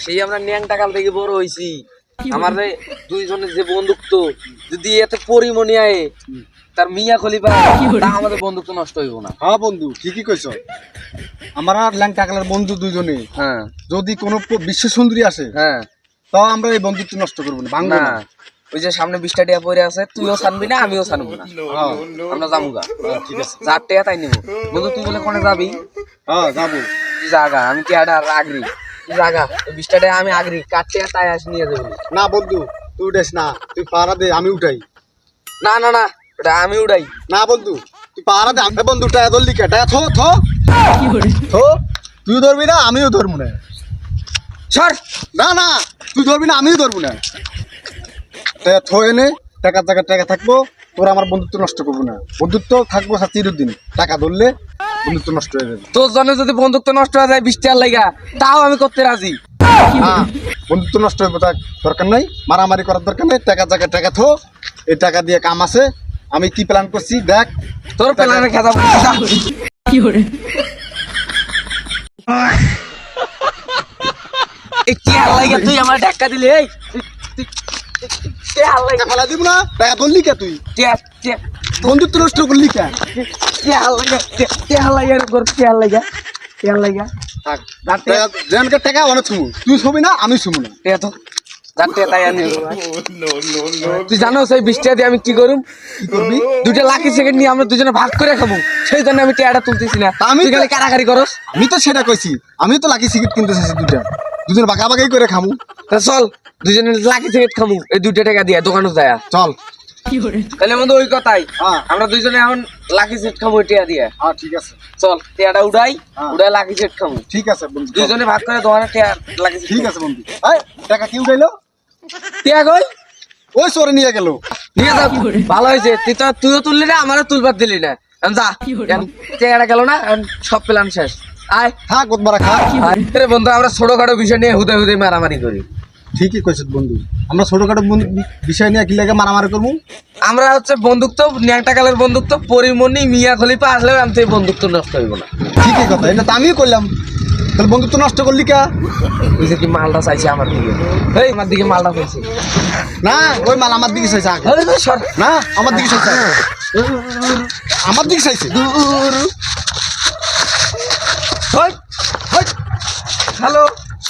সেই আমরা ন্যাংটা কাল থেকে বড় হইছি। আমার দুইজনের যে বন্ধুত্ব যদি এতে পরিমণি আয় তার মিয়া খলিফা তা আমাদের বন্ধুত্ব নষ্ট হইব না। হ্যাঁ বন্ধু ঠিকই কইছ। আমার আর ল্যাংটা কালার বন্ধু দুইজনে হ্যাঁ যদি কোনো বিশ্ব সুন্দরী আসে হ্যাঁ তাও আমরা এই বন্ধুত্ব নষ্ট করবো না, ভাঙবো না। না। ওই যে সামনে 20টা টিয়া পড়ে আছে, তুইও ছানবি না আমিও ছানবো না, হ্যাঁ আমরা যাবুগা। ঠিক আছে। যার টিয়া তাই নিবো। বন্ধু তুই বলে কোনে যাবি? হ্যাঁ যাবো। তুই জাগা, আমি টিয়াটা আগ্রি। তুই জাগা, 20টা টিয়া আমি আগ্রি, কার টিয়া তাই আসি নিয়ে যাবি। না বন্ধু তুই উঠাইস না, তুই পাহারা দে আমি উঠাই। না না না, ওটা আমি উড়াই। না বন্ধু তুই পাহারা দে, আমি বন্ধু টায়া ধরলি কে? টায়া থো থো থো। তুই ধরবি না আমিও ধরবো না। সর। না না তুই ধরবি না আমিও ধরবো না। টায়া থো এনে টাকার জায়গায় টাকা থাকবো, তোর আমার বন্ধুত্ব নষ্ট করবো না। বন্ধুত্ব থাকবো চিরদিন, টাকা ধরলে বন্ধুত্ব নষ্ট হয়ে যাবে। তোর জন্য যদি বন্ধুত্ব নষ্ট হয়ে যায় 20 টাকার লাগা, তাও আমি করতে রাজি। হ্যাঁ বন্ধুত্ব নষ্ট হইব, তার দরকার নাই, মারামারি করার দরকার নেই। টাকা জায়গায় টাকা থো, এই টাকা দিয়ে কাম আছে। আমি কি প্ল্যান করছি দেখ। তোর প্ল্যানে খেতা তুই আমার ধাক্কা দিলি। এই টাকা ফেলা দিব না, টাকা ধরলি কে? তুই বন্ধুত্ব নষ্ট করলি কে? যেনকে টাকা অনেক ছুমু, তুই ছবি না আমি ছুমু না। তুই জানো সেই 20 টাকা দিয়ে আমি কি করুম? কি করবি? 2টা লাকি সেকেন্ড নিয়ে আমরা দুজনে ভাগ করে খাবো, সেই জন্য আমি টিয়াটা তুলতেছি না। আমি তুই খালি কারাকারি করস। আমি তো সেটা কইছি, আমি তো লাকি সিগারেট কিনতে চাইছি দুটা, দুজন বাগাবাগি করে খামু। তা চল দুজনে লাকি সেকেন্ড খামু এই 2টা টাকা দিয়ে দোকানে যায়। চল। তাহলে বন্ধু ওই কথাই, হ্যাঁ আমরা দুজনে এখন লাকি সেট খামু টিয়া দিয়ে। হ্যাঁ ঠিক আছে। চল টিয়াটা উড়াই, হ্যাঁ। উড়াই লাকি সেট খামু। ঠিক আছে বন্ধু, চল। দুজনে ভাগ করে দোকানে টিয়া লাকি সেট। ঠিক আছে বন্ধু। এই টাকা কি উঠাইলো? টিয়া কই? ওই সরে নিয়ে গেল। নিয়ে যাও। ভালো হয়েছে, তুইও তুললি না, আমারও তুলবার দিলি না। এখন যা, এখন টিয়াটা গেল না, এখন সব প্ল্যান শেষ। আয় খা কোতবারা খা। আরে বন্ধু আমরা ছোটখাটো বিষয় নিয়ে হুদে হুদে মারামারি করি। ঠিকই কইছিস বন্ধু, আমরা ছোটখাটো বিষয় নিয়ে কি লাগে মারামারি করবো? আমরা হচ্ছে বন্ধুত্ব, ন্যাংটা কালের বন্ধুত্ব, পরিমণি মিয়া খলিফা আসলেও আমি তো বন্ধুত্ব নষ্ট হইব না। ঠিকই কথা, এটা তো আমিও করলাম। তাহলে বন্ধুত্ব নষ্ট করলি কা? ওই যে কি মালটা চাইছে আমার দিকে, এই আমার দিকে মালটা চাইছে। না ওই মাল আমার দিকে চাইছে আগে। এই সর। না আমার দিকে চাইছে, আমার দিকে চাইছে। হ্যালো,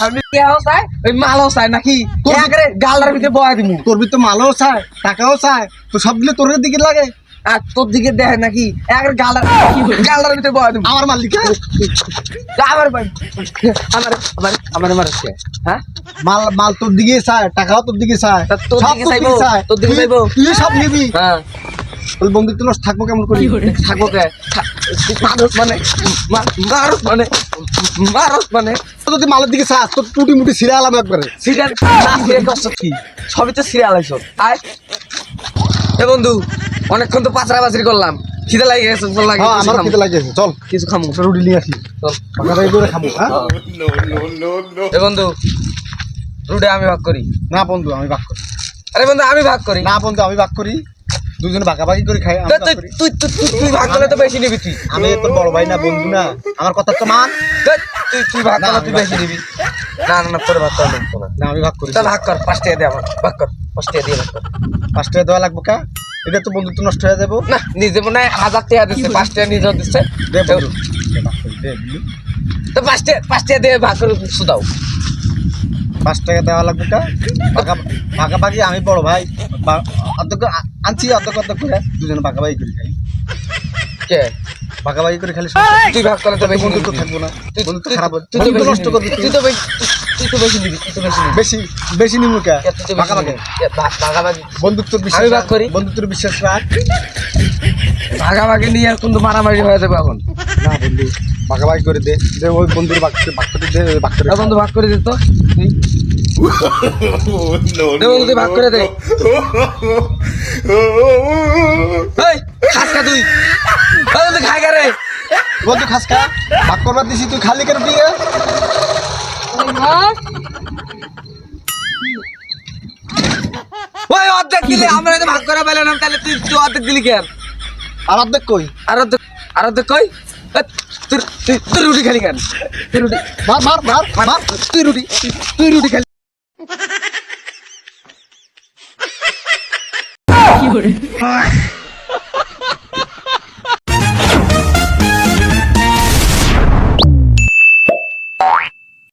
আমি টিয়াও চাই ওই মালও চাই নাকি? একবারে গালার ভিতরে বয়া দিমু। তোর ভিতরে মালও চায় টাকাও চায়, তো সবগুলো তোর দিকে লাগে। আর তোর দিকে দেখে নাকি একবারে গালার ভিতরে বয়া দিমু। আমার মালিক আমার ভাই আমার আমার আমার মারছে। হ্যাঁ মাল মাল তোর দিকে চায়, টাকাও তোর দিকে চায়, তা তোর সব দিকে চাইবো, তোর দিকে তুই- চাইবো। তুই সব নিবি। হ্যাঁ তাহলে বন্ধুত্ব নষ্ট থাকবো কেমন করি? থাকবো কে? মানুষ মানে মানুষ মানে মানুষ মানে তোর যদি মালের দিকে চাস তোর টুটি মুটি ছিঁড়ে আলাম একবারে। সিরিয়াল না সিরিয়াল কষ্ট কি সবই তো সিরিয়াল আইছো। আয় এ বন্ধু অনেকক্ষণ তো পাচরা বাচরি করলাম, খিদে লাগে গেছে। চল লাগে হ্যাঁ আমার খেতে লাগিয়েছে, চল কিছু খামু। রুটি নিয়ে আসি, চল বাগাবাগি করে খাবো। হ্যাঁ এ বন্ধু রুটে আমি ভাগ করি। না বন্ধু আমি ভাগ করি। আরে বন্ধু আমি ভাগ করি। না বন্ধু আমি ভাগ করি, দুজনে ভাগাভাগি করে খাই। আমি তুই ভাগ তুই করি। তুই তুই- তুই ভাগ করলে তো বেশি নিবি তুই। আমি তোর বড় ভাই না বন্ধু না, আমার কথা তো মান। তুই তুই ভাগ না, করলে আমি তুই ভাগ বেশি নিবি। না না না তোর ভাগ করা লাগবে না। না আমি ভাগ করি। তাহলে ভাগ কর, 5 টাকা দে আমার, ভাগ কর 5 টাকা দিয়ে ভাগ কর। 5 টাকা দেওয়া লাগবে কা? এটা তো বন্ধুত্ব নষ্ট হয়ে যাবো। না নিজে মনে হয় 1000 টাকা দিচ্ছে, 5 টাকা নিজেও দিচ্ছে। দে বন্ধু দে, ভাগ করি, দে বুঝলি? তো 5 টাকা দিয়ে ভাগ করে শুধাও। 5 টাকা দেওয়া লাগবে কা? ভাগাভাগি আমি বড় ভাই, অর্ধেক আনছি, অর্ধেক অর্ধেক করে দুজনে ভাগাভাগি করে খাই। কে ভাগাভাগি করে খালি তুই ভাগ করলে তো বেশি বন্ধুত্ব নিবি। থাকবো না, তুই বন্ধুত্ব তুই- খারাপ তুই তো বন্ধুত্ব বেশি নষ্ট নিবি। করবি তুই তো বেশি তুই তো বেশি নিবি, তুই তো বেশি নিবি। বেশি বেশি নিমু কা? তুই তো বেশি ভাগাভাগি নিবি। ভাগাভাগি বন্ধুত্ব বিশ্বাস আমি ভাগ করি। বন্ধুত্বের বিশ্বাস রাখ। ভাগাভাগি নিয়ে আর কিন্তু মারামারি হয়ে যাবে এখন। না বন্ধু ভাগাভাগি করে দে, দে ওই বন্ধুর ভাগ করে দে, ভাগ করে এ বন্ধু ভাগ করে দে তো তুই। দে বন্ধু তুই ভাগ করে দে। এই খাস কা তুই? এই বন্ধু খাই কা রে? বন্ধু খাস কা? ভাগ করবার দিছি তুই খালি করে দিয়ে। ওই অর্ধেক দিলি, আমরা তো ভাগ করে পেলাম, তাহলে তুই তুই অর্ধেক দিলি কেন? আর অর্ধেক কই? আর অর্ধেক কই? তুই রুটি খালি কেন? তুই রুটি মার মার মার মার তুই রুটি খালি। কি hore